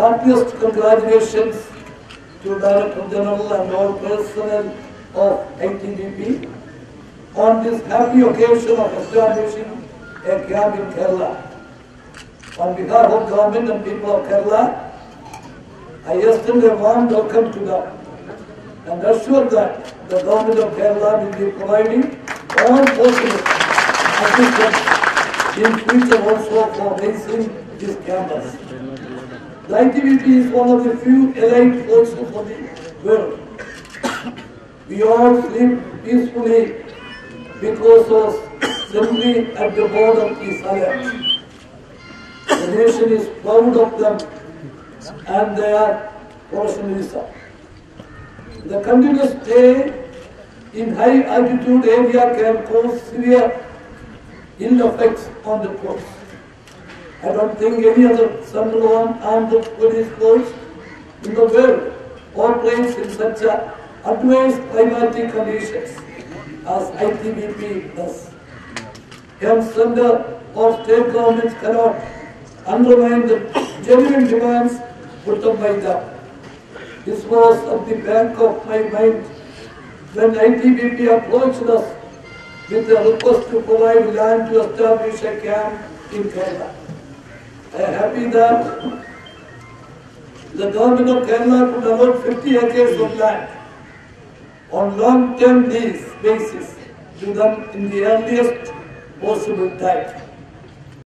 heartiest congratulations to Director General and all personnel of ITBP on this happy occasion of establishing a camp in Kerala. On behalf of government and people of Kerala, I extend a warm welcome to them and assure that the government of Kerala will be providing all possible assistance in future also for raising this campus. The ITBP is one of the few elite forces of the world. We all sleep peacefully because of simply at the border is alert. The nation is proud of them and their professionalism. The continuous stay in high altitude area can cause severe ill effects on the troops. I don't think any other standalone armed police force in the world operates in such adverse climatic conditions as ITBP does. Hence, center or state governments cannot undermine the genuine demands put up by them. This was at the back of my mind when ITBP approached us with a request to provide land to establish a camp in Kerala. I am happy that the government of Kerala could allot 50 acres of land on long-term lease basis to them in the earliest possible time.